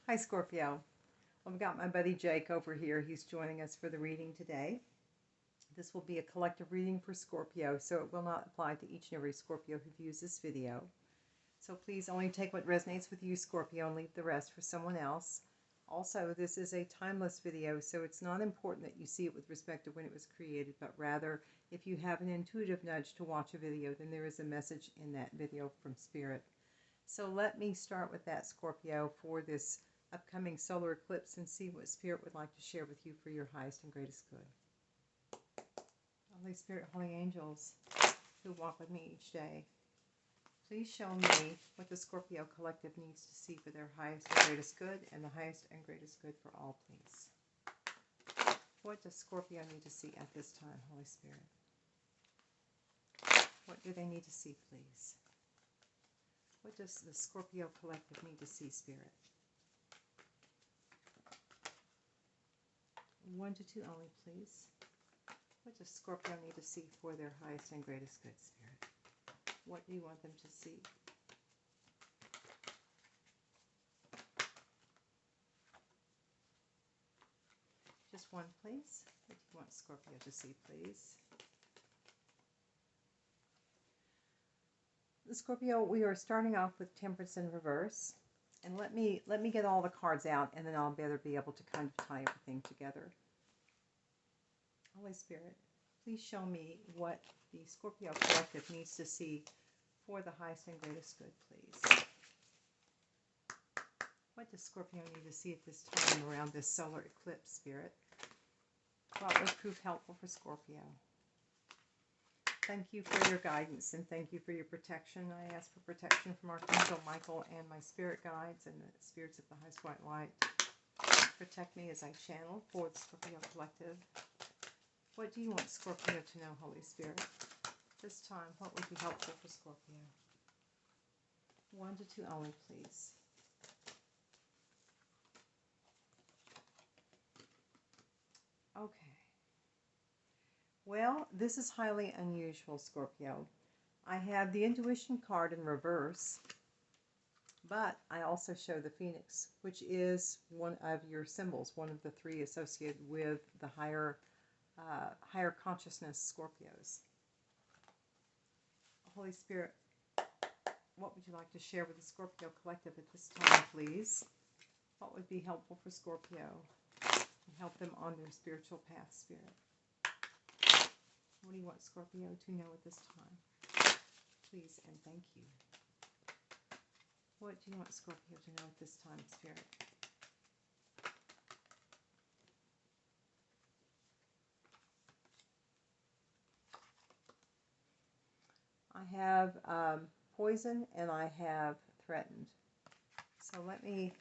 Hi Scorpio. Well, I've got my buddy Jake over here. He's joining us for the reading today. This will be a collective reading for Scorpio, so it will not apply to each and every Scorpio who views this video. So please only take what resonates with you, Scorpio, and leave the rest for someone else. Also, this is a timeless video, so it's not important that you see it with respect to when it was created, but rather, if you have an intuitive nudge to watch a video, then there is a message in that video from Spirit. So let me start with that, Scorpio, for this upcoming solar eclipse and see what Spirit would like to share with you for your highest and greatest good. Holy Spirit, Holy Angels who walk with me each day, please show me what the Scorpio collective needs to see for their highest and greatest good and the highest and greatest good for all, please. What does Scorpio need to see at this time, Holy Spirit? What do they need to see, please? What does the Scorpio collective need to see, Spirit? 1 to 2 only, please. What does Scorpio need to see for their highest and greatest good, Spirit? What do you want them to see? Just one, please. What do you want Scorpio to see, please? The Scorpio, we are starting off with Temperance in reverse. And let me get all the cards out, and then I'll better be able to kind of tie everything together. Holy Spirit, please show me what the Scorpio collective needs to see for the highest and greatest good, please. What does Scorpio need to see at this time around this solar eclipse, Spirit? What would prove helpful for Scorpio? Thank you for your guidance and thank you for your protection. I ask for protection from Archangel Michael and my spirit guides and the spirits of the highest white light. Protect me as I channel for the Scorpio collective. What do you want Scorpio to know, Holy Spirit? This time, what would be helpful for Scorpio? 1 to 2 only, please. Okay. Well, this is highly unusual, Scorpio. I have the Intuition card in reverse, but I also show the Phoenix, which is one of your symbols, one of the 3 associated with the higher consciousness Scorpios. Holy Spirit, what would you like to share with the Scorpio collective at this time, please? What would be helpful for Scorpio and help them on their spiritual path, Spirit? What do you want Scorpio to know at this time? Please and thank you. What do you want Scorpio to know at this time, Spirit? I have poison and I have threatened. So let me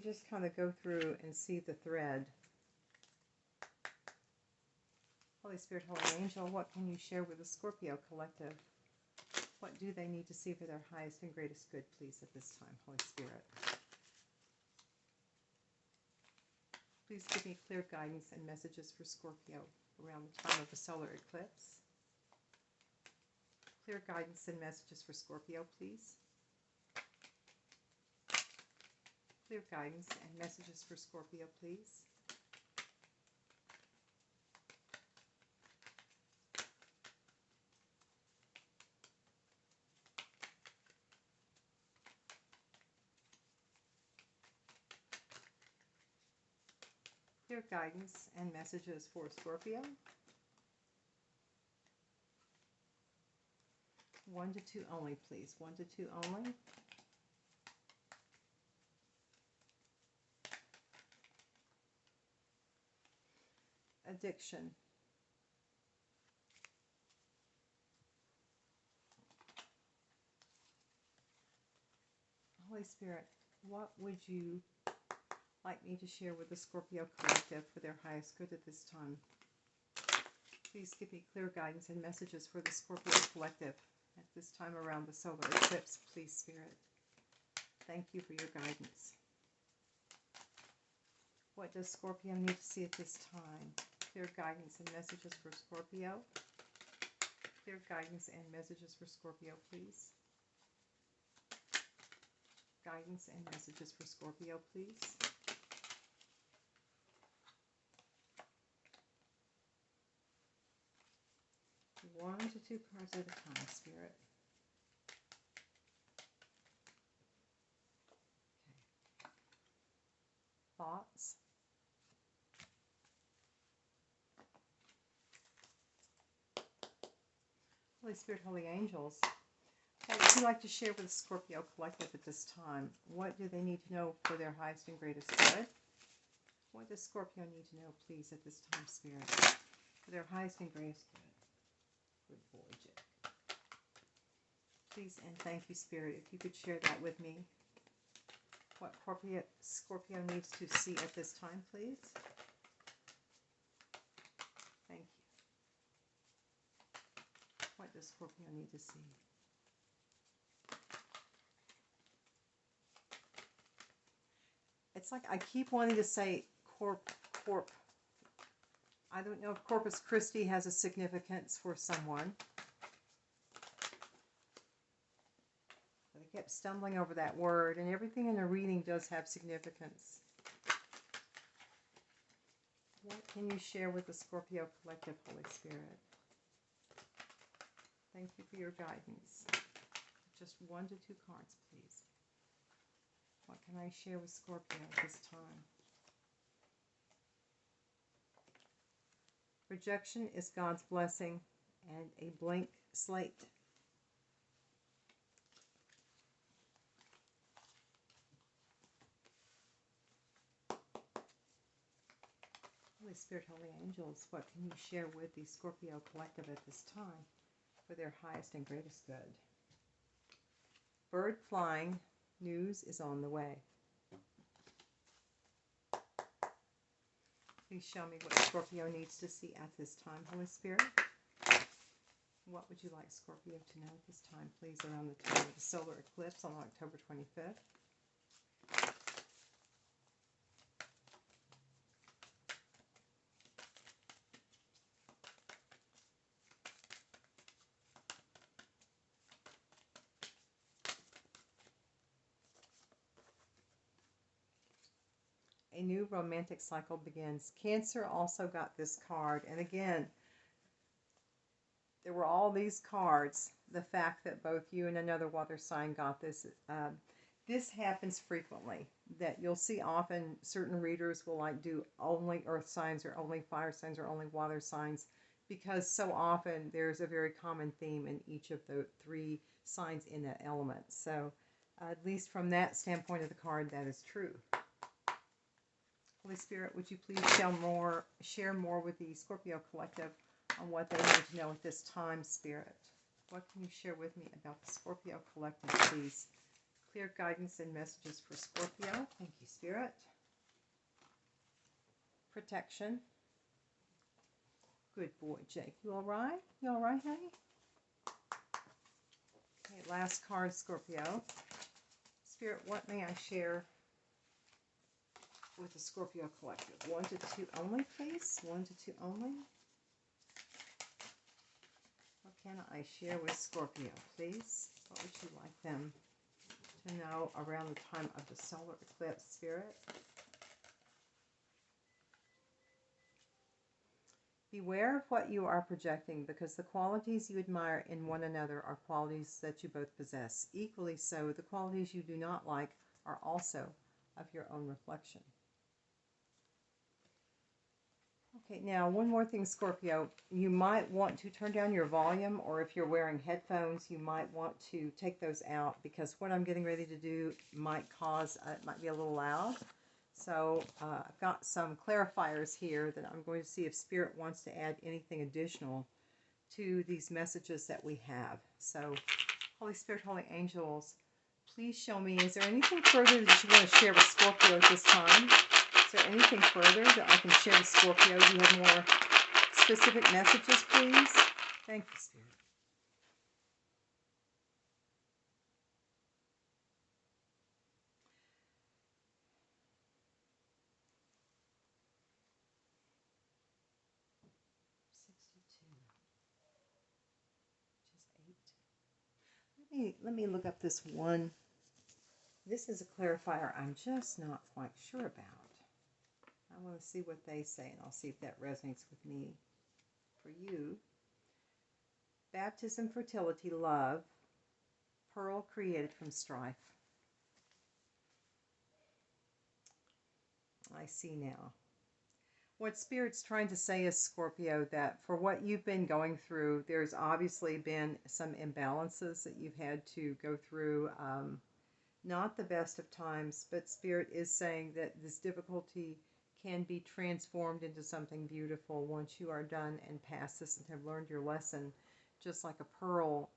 just kind of go through and see the thread. Holy Spirit, Holy Angel, what can you share with the Scorpio collective? What do they need to see for their highest and greatest good, please, at this time, Holy Spirit? Please give me clear guidance and messages for Scorpio around the time of the solar eclipse. Clear guidance and messages for Scorpio, please. Clear guidance and messages for Scorpio, please. Clear guidance and messages for Scorpio. 1 to 2 only, please. 1 to 2 only. Addiction. Holy Spirit, what would you like me to share with the Scorpio collective for their highest good at this time? Please give me clear guidance and messages for the Scorpio collective at this time around the solar eclipse, please, Spirit. Thank you for your guidance. What does Scorpio need to see at this time? Clear guidance and messages for Scorpio. Clear guidance and messages for Scorpio, please. Guidance and messages for Scorpio, please. One to two cards at a time, Spirit. Okay. Thoughts. Holy Spirit, Holy Angels. What would you like to share with the Scorpio Collective at this time? What do they need to know for their highest and greatest good? What does Scorpio need to know, please, at this time, Spirit? For their highest and greatest good. Good boy, Jake. Please and thank you, Spirit, if you could share that with me. What Scorpio needs to see at this time, please. Thank you. What does Scorpio need to see? It's like I keep wanting to say corp. I don't know if Corpus Christi has a significance for someone. But I kept stumbling over that word, and everything in the reading does have significance. What can you share with the Scorpio Collective, Holy Spirit? Thank you for your guidance. Just 1 to 2 cards, please. What can I share with Scorpio at this time? Rejection is God's blessing and a blank slate. Holy Spirit, Holy Angels, what can you share with the Scorpio Collective at this time for their highest and greatest good? Bird flying, news is on the way. Please show me what Scorpio needs to see at this time, Holy Spirit. What would you like Scorpio to know at this time, please, around the time of the solar eclipse on October 25th? A new romantic cycle begins. Cancer also got this card. And again, there were all these cards. The fact that both you and another water sign got this. This happens frequently. That you'll see often certain readers will like do only earth signs or only fire signs or only water signs. Because so often there's a very common theme in each of the 3 signs in that element. So at least from that standpoint of the card, that is true. Holy Spirit, would you please share more with the Scorpio Collective on what they need to know at this time, Spirit? What can you share with me about the Scorpio Collective, please? Clear guidance and messages for Scorpio. Thank you, Spirit. Protection. Good boy, Jake. You all right? You all right, honey? Okay, last card, Scorpio. Spirit, what may I share with the Scorpio Collective? 1 to 2 only, please. 1 to 2 only. What can I share with Scorpio, please? What would you like them to know around the time of the solar eclipse, Spirit? Beware of what you are projecting, because the qualities you admire in one another are qualities that you both possess. Equally so, the qualities you do not like are also of your own reflection. Okay, now one more thing, Scorpio. You might want to turn down your volume, or if you're wearing headphones, you might want to take those out, because what I'm getting ready to do might be a little loud. So I've got some clarifiers here that I'm going to see if Spirit wants to add anything additional to these messages that we have. So Holy Spirit, Holy Angels, please show me, is there anything further that you want to share with Scorpio at this time? Is there anything further that I can share with Scorpio? Do you have more specific messages, please? Thank you, Spirit. Let me look up this one This is a clarifier I'm just not quite sure about. I want to see what they say, and I'll see if that resonates with me. For you, baptism, fertility, love, pearl created from strife. I see now. What Spirit's trying to say is, Scorpio, that for what you've been going through, there's obviously been some imbalances that you've had to go through. Not the best of times, but Spirit is saying that this difficulty can be transformed into something beautiful once you are done and past this and have learned your lesson. Just like a pearl,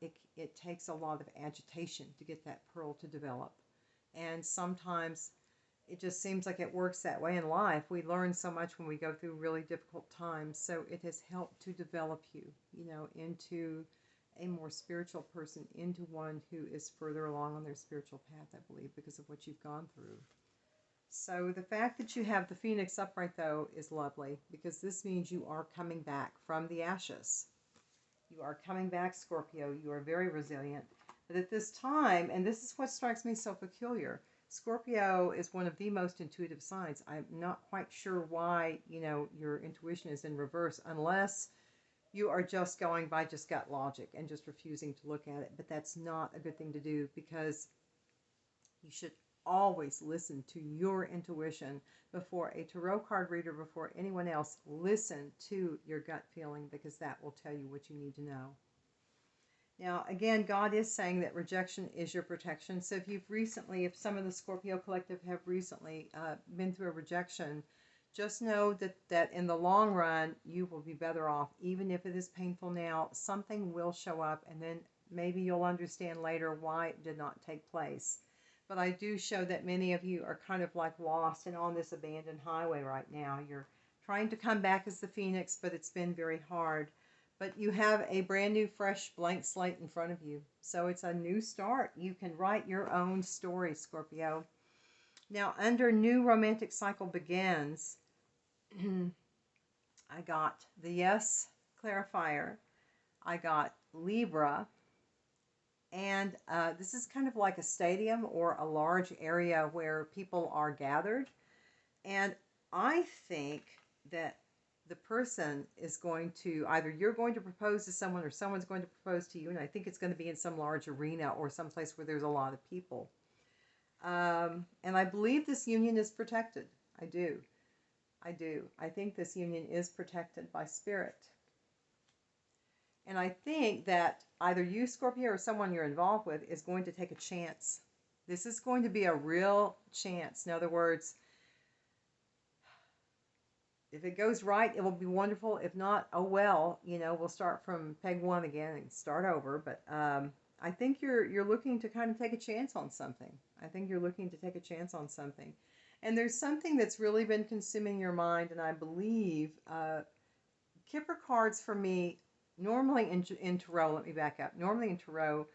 it takes a lot of agitation to get that pearl to develop. And sometimes it just seems like it works that way in life. We learn so much when we go through really difficult times. So it has helped to develop you, into a more spiritual person, into one who is further along on their spiritual path, I believe, because of what you've gone through. So the fact that you have the Phoenix upright, though, is lovely, because this means you are coming back from the ashes. You are coming back, Scorpio. You are very resilient. But at this time, and this is what strikes me so peculiar, Scorpio is one of the most intuitive signs. I'm not quite sure why, your intuition is in reverse, unless you are just going by just gut logic and just refusing to look at it. But that's not a good thing to do, because you should always listen to your intuition before a tarot card reader, before anyone else. Listen to your gut feeling, because that will tell you what you need to know. Now, again, God is saying that rejection is your protection. So if some of the Scorpio collective have recently been through a rejection, just know that in the long run, you will be better off. Even if it is painful now, something will show up, and then maybe you'll understand later why it did not take place. But I do show that many of you are kind of like lost and on this abandoned highway right now. You're trying to come back as the Phoenix, but it's been very hard. But you have a brand new, fresh, blank slate in front of you. So it's a new start. You can write your own story, Scorpio. Now, under New Romantic Cycle Begins, I got the Yes clarifier. I got Libra. And this is kind of like a stadium or a large area where people are gathered. And I think that the person is going to, either you're going to propose to someone or someone's going to propose to you. And I think it's going to be in some large arena or someplace where there's a lot of people. And I believe this union is protected. I do. I think this union is protected by Spirit. And I think that either you, Scorpio, or someone you're involved with is going to take a chance. This is going to be a real chance. In other words, if it goes right, it will be wonderful. If not, oh well, we'll start from peg one again and start over. But I think you're looking to kind of take a chance on something. And there's something that's really been consuming your mind, and I believe Kipper cards for me, normally in Tarot, let me back up. Normally in Tarot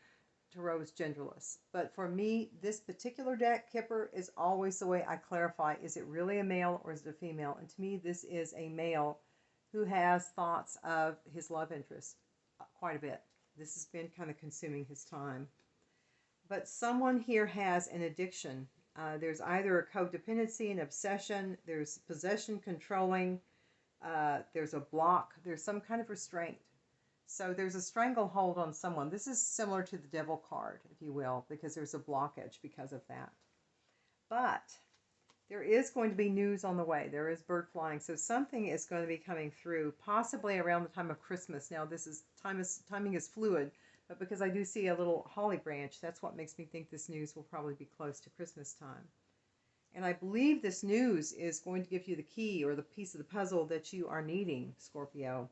is genderless. But for me, this particular deck, Kipper, is always the way I clarify. Is it really a male or is it a female? And to me, this is a male who has thoughts of his love interest quite a bit. This has been kind of consuming his time. But someone here has an addiction. There's either a codependency, an obsession, there's possession, controlling, there's a block, there's some kind of restraint. So there's a stranglehold on someone. This is similar to the Devil card, if you will, because there's a blockage because of that. But there is going to be news on the way. There is bird flying. So something is going to be coming through, possibly around the time of Christmas. Now, timing is fluid, but because I do see a little holly branch, that's what makes me think this news will probably be close to Christmas time. And I believe this news is going to give you the key or the piece of the puzzle that you are needing, Scorpio.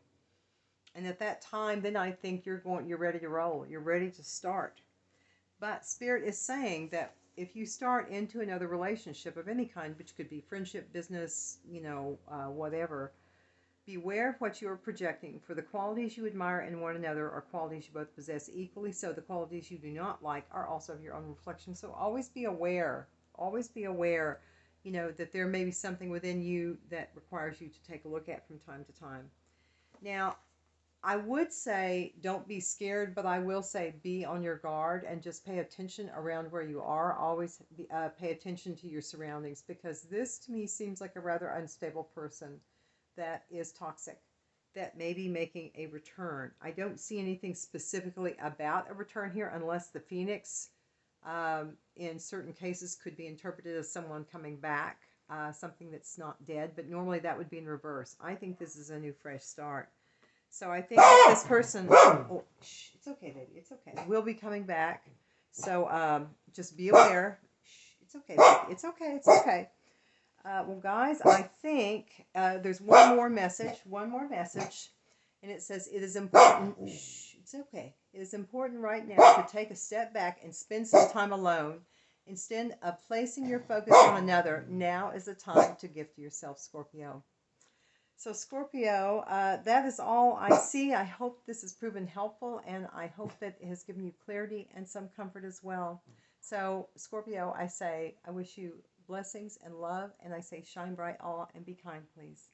And at that time, then I think you're ready to roll. You're ready to start. But Spirit is saying that if you start into another relationship of any kind, which could be friendship, business, whatever, beware of what you are projecting. For the qualities you admire in one another are qualities you both possess equally. So the qualities you do not like are also of your own reflection. So always be aware. Always be aware, that there may be something within you that requires you to take a look at from time to time. Now, I would say don't be scared, but I will say be on your guard and just pay attention around where you are. Always pay attention to your surroundings, because this to me seems like a rather unstable person that is toxic, that may be making a return. I don't see anything specifically about a return here, unless the Phoenix, in certain cases, could be interpreted as someone coming back, something that's not dead, but normally that would be in reverse. I think this is a new, fresh start. So I think that this person, oh, shh, it's okay, baby, it's okay, will be coming back. So just be aware. Shh, it's okay, baby. It's okay, it's okay. Well, guys, I think there's one more message, and it says it is important. Shh, it's okay. It is important right now to take a step back and spend some time alone. Instead of placing your focus on another, now is the time to give to yourself, Scorpio. So Scorpio, that is all I see. I hope this has proven helpful, and I hope that it has given you clarity and some comfort as well. So Scorpio, I say, I wish you blessings and love, and I say shine bright all and be kind, please.